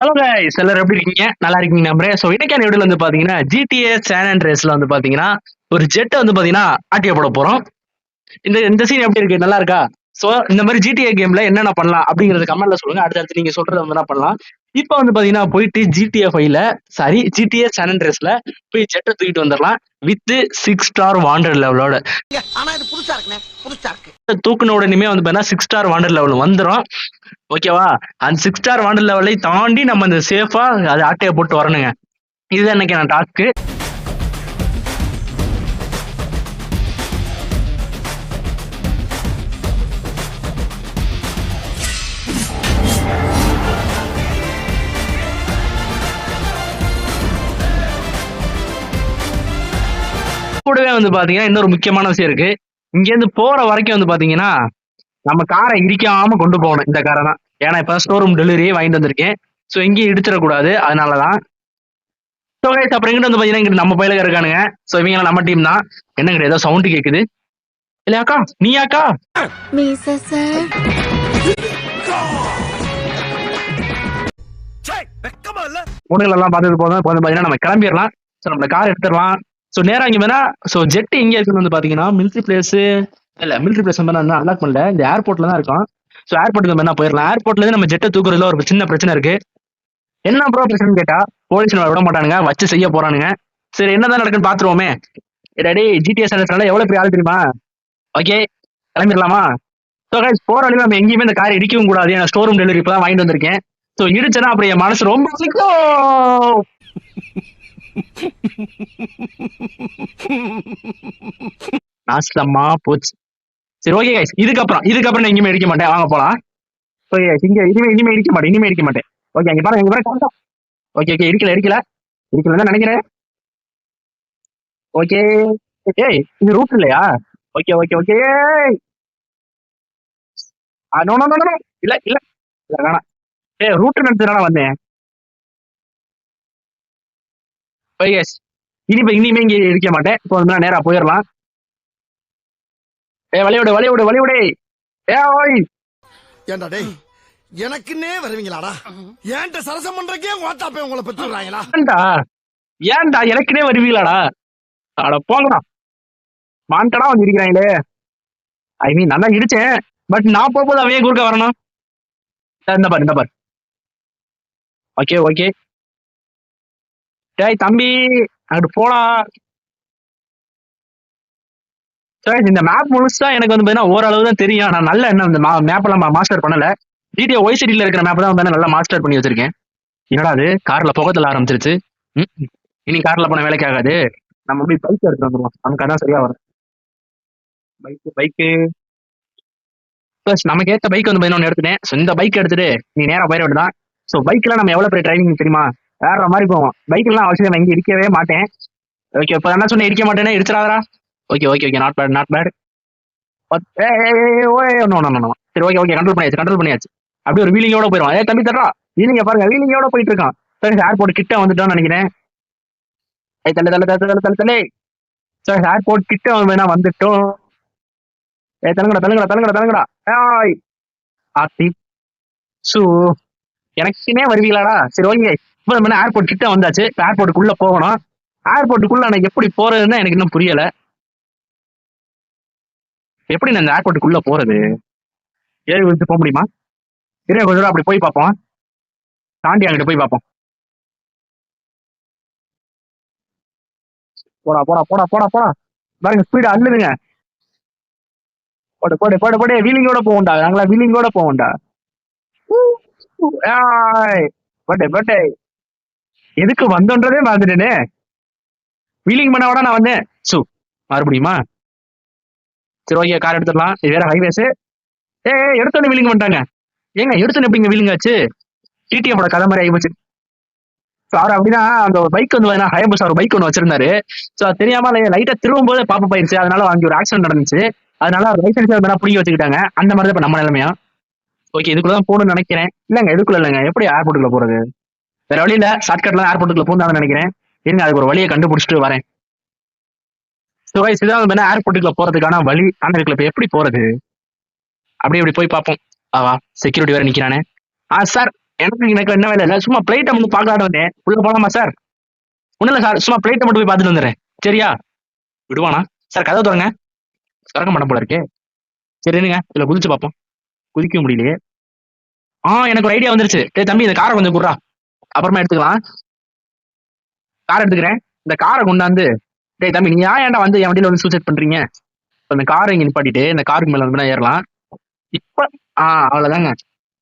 Hello guys, எல்லாரும் எப்படி இருக்கீங்க? நல்லா இருக்கீங்க நம்புறேன். ஸோ இன்னைக்கான வீடியோல வந்து பாத்தீங்கன்னா GTA சான் அண்ட்ரேஸ்ல வந்து பாத்தீங்கன்னா ஒரு ஜெட்டை வந்து பாத்தீங்கன்னா ஆட்டிய போட போறோம். இந்த இந்த சீன் எப்படி இருக்கு? நல்லா இருக்கா? ஸோ இந்த மாதிரி GTA கேம்ல என்னென்ன பண்ணலாம் அப்படிங்கறத கமெண்ட்ல சொல்லுங்க. அடுத்தடுத்து நீங்க சொல்றத வந்து என்ன பண்ணலாம். இப்போ வந்து பாத்தீங்கன்னா போயிட்டு GTA 5ல சாரி GTA சான் அண்ட்ரேஸ்ல போய் ஜெட்டை தூக்கிட்டு வந்துடலாம் வித் 6 ஸ்டார் வாண்டட் லெவலோட. ஆனா இது புதுசா இருக்குண்ணே, புதுசா இருக்கு. தூக்குன உடனே வந்து பாத்தீங்கன்னா 6 ஸ்டார் வாண்டட் லெவல் வந்துரும். ஓகேவா? அந்த 6 ஸ்டார் வாண்டட் லெவலை தாண்டி நம்ம அந்த சேஃபா அது ஆட்டைய போட்டு வரணுங்க. இதுதான் இன்னைக்கான டாஸ்க். கூடவே வந்து பாத்தீங்கன்னா இன்னொரு முக்கியமான விஷயம் இருக்கு. இங்க இருந்து போற வரைக்கும் வந்து பாத்தீங்கன்னா நம்ம காரை இடிக்காம கொண்டு போகணும். இந்த காரை தான். ஏன்னா இப்ப ஸ்டோரூம் டெலிவரி வாங்கிட்டு வந்திருக்கேன். சோ எங்கேயும் இடிச்சிடக்கூடாது. அதனாலதான். சோ கைஸ், அப்புறம் இங்கிட்டு வந்து பாத்தீங்கன்னா இங்கிட்டு நம்ம பயிலுக இருக்கானுங்க. சோ இவங்க நம்ம டீம் தான். என்னங்க ஏதோ சவுண்ட் கேக்குது? இல்லையாக்கா, நீயாக்கா? மீச சார், பொண்ணுகள் எல்லாம் பார்த்தது போதும். இப்போ வந்து பாத்தீங்கன்னா நம்ம கிளம்பிடலாம். சோ நம்ம கார் எடுத்துடலாம். சோ நேரா இங்க வேணா சோ ஜெட் எங்க இருக்குன்னு வந்து பாத்தீங்கன்னா மிலிட்டரி பிளேஸ் இல்ல மிலிட்டரி பிளேஸ் வந்து நான் அன்லாக் பண்ணல. இந்த ஏர்போர்ட்ல தான் இருக்கும். சோ ஏர்போர்ட்டுக்கு வேணா போயிடலாம். ஏர்போர்ட்ல இருந்து நம்ம ஜெட்டை தூக்குறதுல ஒரு சின்ன பிரச்சனை இருக்கு. என்ன ப்ரோ பிரச்சனைன்னு கேட்டா போலீஸ் விட மாட்டானுங்க, வச்சு செய்ய போறானுங்க. சரி, என்னதான் நடக்குன்னு பாத்துருவோமே. டேடி ஜிடிஎஸ் எவ்வளவு பெரிய ஆள் தெரியுமா? ஓகே, கிளம்பிடலாமா? ஸோ கைஸ், போற வழியில நம்ம எங்கேயுமே இந்த காரை இடிக்கவும் கூடாது. நான் ஸ்டோர் ரூம் டெலிவரி இப்பதான் வாங்கிட்டு வந்திருக்கேன். ஸோ இடிச்சனா அப்படி என் மனசு ரொம்ப வலிக்கும். நாசமா போச்சு. சரி, ஓகே கைஸ், இதுக்கப்புறம் நான் எங்கேயுமே இடிக்க மாட்டேன். வாங்க போலாம். ஓகே கைஸ், இனிமே இடிக்க மாட்டேன். ஓகே, அங்க பாருங்க. ஓகே ஓகே, இருக்கல தான் நினைக்கிறேன். ஓகே. ஏய், இது ரூட் இல்லையா? Okay okay okay. No no no no. இல்ல இல்ல இல்ல, வேணாம். ரூட் நடத்துறதுனால வந்தேன். ஓகே எஸ், இனிமே இங்க இருக்க மாட்டேன். இப்போ வந்து நான் நேரா போயிடலாம். வழி விடு. ஓய். ஏண்டா டேய், எனக்குன்னே வருவீங்களாடா? ஏன்ட்ட சரசம் பண்றக்கே ஓட்டாப்பே உங்களை பெற்றுறாங்களா? ஏன்டா எனக்குனே வருவீங்களாடா? அட போங்கடா. மாண்டடா வந்து இருக்கிறாங்களே. ஐ மீன் நல்லா இடிச்சேன். பட் நான் போகும்போது அவையே குறுக்க வரணும். இந்த பாரு. Okay okay. டேய் தம்பி, அங்கிட்டு போடா. சரி, இந்த மேப் முழுசா எனக்கு வந்து பாத்தீங்கன்னா ஓரளவு தான் தெரியும். நான் நல்ல என்ன இந்த மேப் எல்லாம் மாஸ்டர் பண்ணல. GTA ஒய் சிட்டில இருக்கிற மேப் தான் வந்து நல்லா மாஸ்டர் பண்ணி வச்சிருக்கேன். என்னடா அது கார்ல புகத்துல ஆரம்பிச்சிருச்சு. இனி கார்ல போன வேலைக்கு ஆகாது. நம்ம போய் பைக் எடுத்து வந்துருவோம். நமக்கு அதான் சரியா வரும். பைக்கு ப்ளஸ் நமக்கு ஏத்த பைக் வந்து பதினொன்று எடுத்துட்டேன். ஸோ இந்த பைக் எடுத்துட்டு நீ நேரா போயிட வேண்டியதான். ஸோ பைக்லாம் நம்ம எவ்வளவு பெரிய டிரைவிங் தெரியுமா? வேற மாதிரி போவோம். பைக்லாம் அவசியம் நான் இங்கே இடிக்கவே மாட்டேன். ஓகே, இப்போ என்ன சொன்னேன், இடிக்க மாட்டேன்னு இடிச்சிடாதரா. Okay, not bad. சரி, ஓகே, கண்ட்ரோல் பண்ணியாச்சு. அப்படியே ஒரு வீலிங்கோட போயிடும். தம்பி தர்றா, வீலிங்க பாருங்க, வீலிங்கோட போயிட்டு இருக்கான். சரி, ஏர்போர்ட் கிட்ட வந்துட்டோம்னு நினைக்கிறேன். தள்ளு. சரி, ஏர்போர்ட் கிட்ட வந்துட்டோம். தள்ளுங்கடா. ஏய் ஆத்தி. சோ எனக்குனே வருவீங்களாடா? சரி, ஓகே. இப்போ நம்ம ஏர்போர்ட் கிட்ட வந்தாச்சு. ஏர்போர்ட்டுக்குள்ள போகணும். ஏர்போர்ட்டுக்குள்ள எனக்கு எப்படி போறதுன்னு எனக்கு இன்னும் புரியல. எப்படி நான் இந்த ஏர்போர்ட்டுக்குள்ள போறது? ஏறி விட்டு போக முடியுமா? கொஞ்ச தூரம் அப்படி போய் பார்ப்போம். தாண்டி அங்கிட்டு போய் பார்ப்போம். போடா. பாருங்க, ஸ்பீடு அள்ளுதுங்க. போடு. வீலிங்கோட போகும்டா. நாங்களா வீலிங்கோட போவோம்டா. பட் எதுக்கு வந்தோன்றதே மறந்துட்டேனே. வீலிங் பண்ண விட நான் வந்தேன். மறுபடியுமா? சரி, ஓகே, கார் எடுத்துடலாம். இது வேற ஹைவேஸ். எடுத்தோன்னு வீலிங் பண்ணிட்டாங்க. ஏங்க எடுத்தோன்னு எப்படிங்க வீலிங் ஆச்சு? டிடிஎஃப் கதை மாதிரி ஆகிப்போச்சு. அவர் அப்படின்னா அந்த பைக் வந்து ஹயபுசா ஒரு பைக் ஒன்று வச்சிருந்தாரு. ஸோ அது தெரியாம லைட்டா திரும்பும் போது பாப்பா போயிருச்சு. அதனால அங்கே ஒரு ஆக்சிடென்ட் நடந்துச்சு. அதனால லைசன்ஸ் புடிங்கி வச்சுக்கிட்டாங்க. அந்த மாதிரி தான் நம்ம நிலைமையா. ஓகே, இதுக்குள்ளதான் போகணும்னு நினைக்கிறேன். இல்லைங்க, எப்படி ஏர்போர்ட்டுக்குள்ள போறது? வேற வழியில ஷார்ட்கட்ல ஏர்போர்ட்டுக்குள்ள போகணும்னு நினைக்கிறேன். இருங்க, அதுக்கு ஒரு வழியை கண்டுபிடிச்சிட்டு வரேன். ஸோ கைஸ், இதான் ஏர்போர்ட்டுக்குள்ள போறதுக்கான வழி. ஆனா இதுக்குள்ள இப்ப எப்படி போறது? அப்படி போய் பார்ப்போம். ஆவா, செக்யூரிட்டி வேற நிக்கிறானே. சார், எனக்கு என்ன வேலை இல்ல, சும்மா பிளைட்டை மட்டும் பார்க்கலான்னு வந்தேன். உள்ள போலாமா சார்? ஒண்ணும் இல்ல சார், சும்மா பிளைட்டை மட்டும் போய் பார்த்துட்டு வந்துடுறேன். சரியா? விடுவானா சார்? கதவை திறங்க. திறக்க மாட்டேன் போல இருக்கே. சரி இருங்க, இதுல குதிச்சு பார்ப்போம். குதிக்க முடியலையே. எனக்கு ஒரு ஐடியா வந்துருச்சு. டேய் தம்பி, இந்த காரை கொஞ்சம் குடுறா, அப்புறமா எடுத்துக்கலாம். கார் எடுத்துக்கிறேன். இந்த காரை கொண்டாந்து, டேய் தம்பி, நீங்க ஏன்டா வந்து என் வண்டியில வந்து சூசைட் பண்றீங்க? இப்ப இந்த காரை இங்க நிப்பாட்டிட்டு இந்த காருக்கு மேல வந்து ஏறலாம். இப்ப அவ்வளவுதாங்க.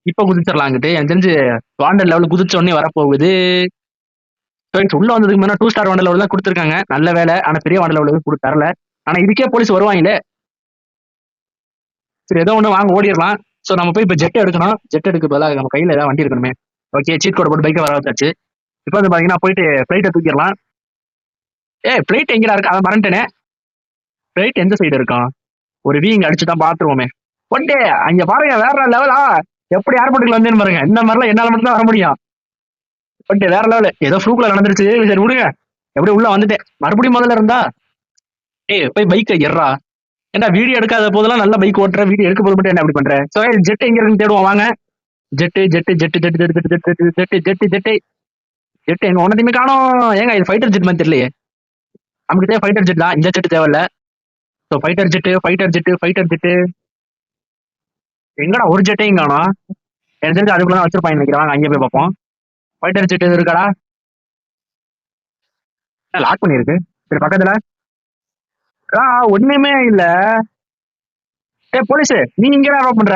இப்ப குதிச்சிடலாங்கிட்டு எனக்கு தெரிஞ்சு வாண்டர் லெவல் குதிச்ச உடனே வரப்போகுது. உள்ள வந்ததுக்கு முன்னாடி 2 ஸ்டார் வாண்டர் லெவல் தான் கொடுத்துருக்காங்க. நல்ல வேலை. ஆனா பெரிய வாண்டர் லெவல் எதுவும் தரல. ஆனா இதுக்கே போலீஸ் வருவாங்களே. சரி ஏதோ ஒண்ணு வாங்க ஓடிடலாம். சோ நம்ம போய் இப்ப ஜெட் எடுக்கணும். ஜெட் எடுக்க பதிலாக நம்ம கையில ஏதாவது வண்டி இருக்கணுமே. ஓகே, சீட் கோட் போட்டு பைக்கை வர வச்சாச்சு. இப்ப வந்து பாத்தீங்கன்னா போயிட்டு பிளைட்டை தூக்கிடலாம். பிளைட் எங்கடா இருக்கு? அதை மறந்துட்டேனே. பிளைட் எந்த சைடு இருக்கும்? ஒரு வீ இங்க அடிச்சுதான் பாத்துருவோமே. ஒட்டே அங்க பாருங்க, வேற லெவலா. எப்படி ஏர்போர்ட்டுக்குள்ள வந்தேன்னு பாருங்க. இந்த மாதிரிலாம் என்னால மட்டும் தான் வர முடியும். ஒட்டே வேற லெவல். ஏதோ ஃப்ளூக்ல நடந்துருச்சு. சரி விடுங்க, எப்படி உள்ள வந்துட்டேன். மறுபடியும் முதல்ல இருந்தா போய் பைக்கை எறா. ஏன்டா வீடியோ எடுக்காத போதெல்லாம் நல்ல பைக் ஓட்டுற, வீடியோ எடுக்க போது மட்டும் என்ன அப்படி பண்ற? சோ ஜெட் எங்க இருக்குன்னு தேடுவோம் வாங்க. Jet jet jet jet jet jet jet jet jet jet எங்க ஒன்னத்தையுமே காணோம். ஏங்க இது ஃபைட்டர் ஜெட் மாதிரி தெரியலையே. நமக்கு தேவை ஃபைட்டர் ஜெட் தான், இந்த ஜெட் தேவையில்ல. So fighter jet fighter jet fighter jet எங்கடா ஒரு ஜெட்டையும் காணோம். எனக்கு தெரிஞ்சு அதுக்குள்ள தான் வச்சிருப்பாங்க நினைக்கிறேன். அங்கே போய் பார்ப்போம். ஃபைட்டர் ஜெட் எது இருக்காடா? லாக் பண்ணிருக்கு. சரி பக்கத்துல ஒண்ணுமே இல்ல. போலீஸ், நீ இங்க என்ன பண்ற?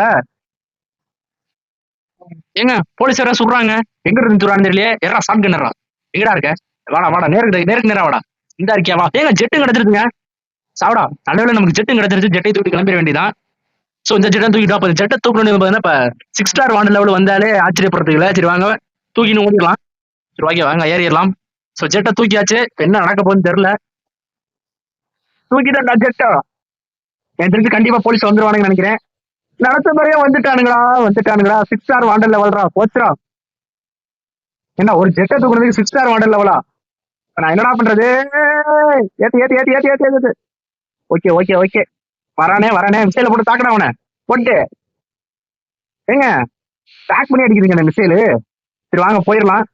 ஏங்க போலீஸ் யாரா சொல்றாங்க. எங்க இருந்து சொல்றான்னு தெரியலையே. யாரா ஷாட் கன்னரா? எங்கடா இருக்க? வாடா வாடா, நேருக்கு நேரா வாடா. இந்த இருக்கியா வா. ஏங்க ஜெட்டு கிடைச்சிருக்குங்க. சாவடா, நல்லவேளை நமக்கு ஜெட்டும் கிடைச்சிருச்சு. ஜெட்டை தூக்கி கிளம்பிட வேண்டியதான். சோ இந்த ஜெட்டை தூக்கிட்டா அப்ப ஜெட்டை தூக்கணும் பாத்தீங்கன்னா இப்ப 6 ஸ்டார் வாண்டர் லெவல் வந்தாலே ஆச்சரியப்படுறதுக்கு இல்ல. சரி வாங்க, தூக்கின்னு ஓடிடலாம். சரி ஓகே வாங்க ஏறிடலாம். சோ ஜெட்டை தூக்கியாச்சு. என்ன நடக்க போகுதுன்னு தெரியல. தூக்கிட்டா ஜெட்டா. எனக்கு தெரிஞ்சு கண்டிப்பா போலீஸ் வந்துருவானுங்க நினைக்கிறேன். நடத்த மாதிரியே வந்துட்டானுங்களா. 6 ஸ்டார் வாண்டர் லெவல்ரா. போச்சுரா. என்ன ஒரு ஜெட்டை தூக்குறதுக்கு 6 ஸ்டார் வாண்டர் லெவலா? நான் என்னடா பண்றது? ஏத்து ஏத்து ஏத்து ஏத்து ஏத்து ஏத்து. ஓகே ஓகே ஓகே, வரானே மிசைல போட்டு தாக்கடா அவனை. போட்டு ஏங்க பேக் பண்ணி அடிக்கிறீங்க அந்த மிசைலு. சரி வாங்க போயிடலாம்.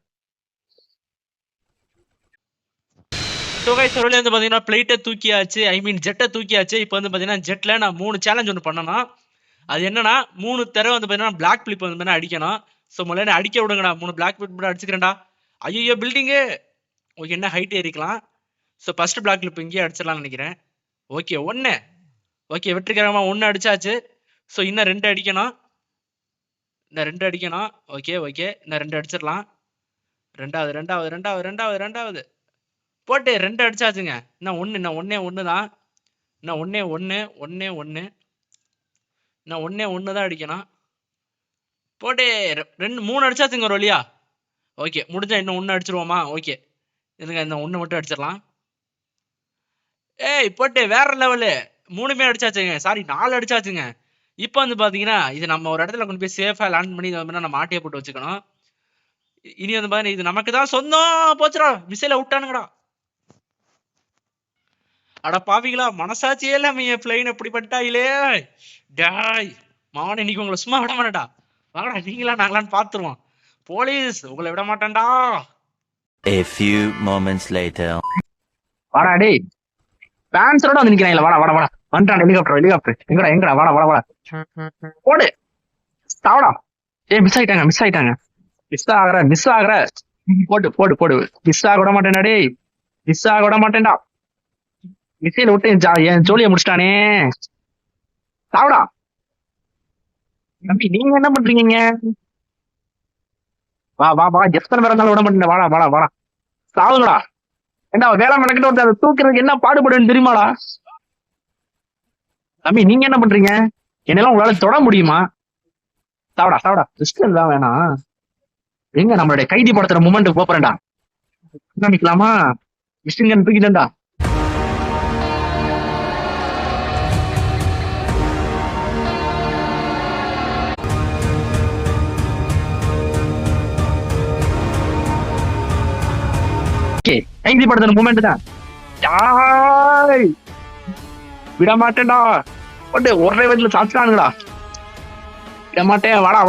தொகைச்சொல்ல வந்து பார்த்தீங்கன்னா பிளைட்டை தூக்கியாச்சு, ஐ மீன் ஜெட்டை தூக்கியாச்சு. இப்போ வந்து பார்த்தீங்கன்னா ஜெட்டில் நான் 3 சேலஞ்ச் ஒன்று பண்ணணும். அது என்னன்னா 3 தடவை வந்து பார்த்தீங்கன்னா பிளாக் பிளிப் வந்து பார்த்தீங்கன்னா அடிக்கணும். ஸோ முதல்ல அடிக்க விடுங்கடா. 3 பிளாக் பிளிப் மட்டும் அடிச்சுக்கிறேன்டா. ஐயோ பில்டிங்கு. ஓகே, என்ன ஹைட் ஏறிக்கலாம். ஸோ ஃபர்ஸ்ட் பிளாக் கிளிப் இங்கேயே அடிச்சிடலாம்னு நினைக்கிறேன். ஓகே 1. ஓகே வெற்றிகரமாக 1 அடிச்சாச்சு. ஸோ இன்னும் 2 அடிக்கணும். ஓகே இன்னும் 2 அடிச்சிடலாம். ரெண்டாவது போட்டு 2 அடிச்சாச்சுங்க. இன்னும் ஒன்னே தான். இன்னும் ஒன்னே தான் அடிக்கணும். போட்டு 3 அடிச்சாச்சுங்க ஒரு வழியா. ஓகே முடிஞ்சா இன்னும் 1 அடிச்சிருவோமா? ஓகே இதுங்க, இந்த 1 மட்டும் அடிச்சிடலாம். போட்டு வேற லெவலு. 3மே அடிச்சாச்சுங்க. சாரி 4 அடிச்சாச்சுங்க. இப்போ வந்து பார்த்தீங்கன்னா இது நம்ம ஒரு இடத்துல கொண்டு போய் சேஃபாக லேண்ட் பண்ணி இதை வந்து நம்ம ஆட்டையை போட்டு வச்சுக்கணும். இனி வந்து பாத்தீங்கன்னா இது நமக்கு தான் சொந்தம். போச்சுடா, மிசைல விட்டானுங்கடா. அட பாவிங்களா, மனசாட்சியே இல்லாம என் பிளைன் எப்படி பண்ணிட்டாயிலே. டாய் மாவன, இன்னைக்கு உங்களை சும்மா விட மாட்டேன்டா. வாங்கடா, நீங்களா நாங்களான்னு பாத்துருவோம். போலீஸ் உங்களை விட மாட்டேன்டா. A few moments later. வாடா டேய், பேன்ஸரோட வந்து நிக்கிறாங்களா. வாடா வந்துட்டான். ஹெலிகாப்டர் எங்கடா வாடா போடு. சாவடா. மிஸ் ஆயிட்டாங்க. மிஸ் ஆகுற. போடு. மிஸ் ஆக விட மாட்டேன்டா டேய். மிசைல விட்டு என் ஜோலியை முடிச்சிட்டானே. சாவடா தம்பி, நீங்க என்ன பண்றீங்க? வா எத்தனை பேர் இருந்தாலும் விட மாட்டேன். வாடா சாவுங்களா. ஏண்டா வேலை மெனக்கிட்ட வந்து அதை தூக்குறதுக்கு என்ன பாடுபடுன்னு தெரியுமாடா? தம்பி நீங்க என்ன பண்றீங்க? என்னெல்லாம் உங்களால தொட முடியுமா? சாவடா கிறிஸ்டல் தான் வேணாம். எங்க நம்மளுடைய கைதி படத்துல மூமெண்ட் போறேன்டா. நிக்கலாமா? மிஷின் தூக்கிட்டா. கைதி படத்துல மூமெண்ட் தான். விட மாட்டேன்டா. ஒரே வயதுல சாப்பிட்டானுங்களா. விட மாட்டேன். வாடா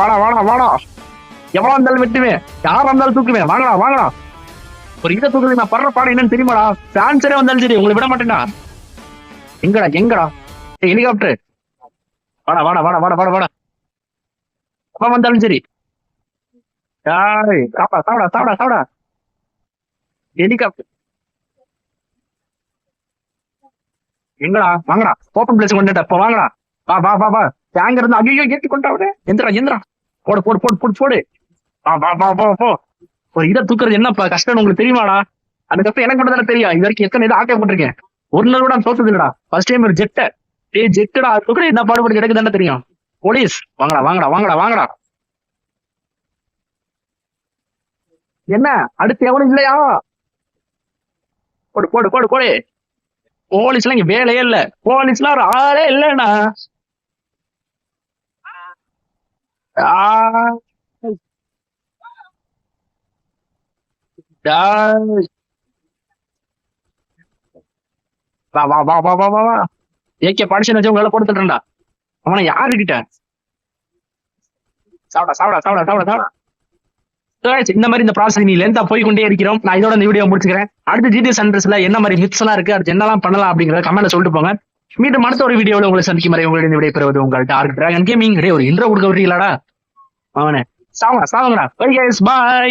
எவ்வளவு இருந்தாலும் வெட்டுவேன், யாரா இருந்தாலும் தூக்குவேன். வாங்கடா வாங்கடா. ஒரு இதை தூக்குறது நான் படுற பாடம் என்னன்னு தெரியுமாடா? சான்சரே வந்தாலும் சரி உங்களை விட மாட்டேன்டா. எங்கடா எங்கடா ஹெலிகாப்டர்? வாடா வாடா வாடா வாடா வாடா வாடா. எப்ப வந்தாலும் சரி. சாப்பிடா சாப்பிடா சாப்பிடா சாப்பிடா. ஹெலிகாப்டர் எங்கடா? வாங்கடா, ஓப்பன் பிளேஸ் கொண்டுட்ட. இப்ப வாங்கடா, வா வா வா வா. டேங்க் இருந்தா ஐயோ ஏத்தி கொண்டாவிட. எந்திரா எந்திரா, போடு போடு போடு போடு போடு. வா வா வா வா போ. ஒரு இதை தூக்குறது என்னப்பா கஷ்டம்னு உங்களுக்கு தெரியுமாடா? அந்த கஷ்டம் எனக்கு மட்டும் தானே தெரியும். இது வரைக்கும் எத்தனை இதை ஆட்டே போட்டிருக்கேன், ஒரு நாள் கூட நான் தோத்தது இல்லடா. ஃபர்ஸ்ட் டைம் ஒரு ஜெட்டை ஜெட்டுடா தூக்குற என்ன பாடுபடுறது எனக்கு தானே தெரியும். போலீஸ் வாங்கடா வாங்கடா வாங்கடா வாங்கடா. என்ன அடுத்து எவனும் இல்லையா? போடு போடு போடு போடு. போலீஸ்லாம் இங்க வேலையே இல்ல, போலீஸ்லாம் ஒரு ஆளே இல்லண்ணா. வா வா வா வா வா வா வா. ஏகே படிச்சு வச்சு உங்களால போட்டு தட்டுறா. அவனை யாருக்கிட்ட? சாப்பிடா சாப்பிடா சாப்பிடா சாப்பிடா சாப்பிடா. இந்த மாதிரி இந்த ப்ராசஸ் நீ லென்த்தா போய் கொண்டே இருக்கிறோம். நான் இதோட இந்த வீடியோ முடிச்சுக்கிறேன். அடுத்து ஜிடி சன்ரைஸ்ல என்ன மாதிரி மித்ஸ் எல்லாம் இருக்கு, அடுத்து என்னெல்லாம் பண்ணலாம் அப்படிங்கிற கமெண்ட்ல சொல்லிட்டு போங்க. மீண்டும் அடுத்த ஒரு வீடியோல உங்களை சந்திக்கும் வரை உங்களுடைய விடை பெறுவது உங்கள் டார்க் டிராகன் கேமிங். ஒரு இன்ட்ரோ கொடுக்க விட்டீங்களாடா அவனை? சாவுங்கடா சாவுங்கடா. Bye guys, by.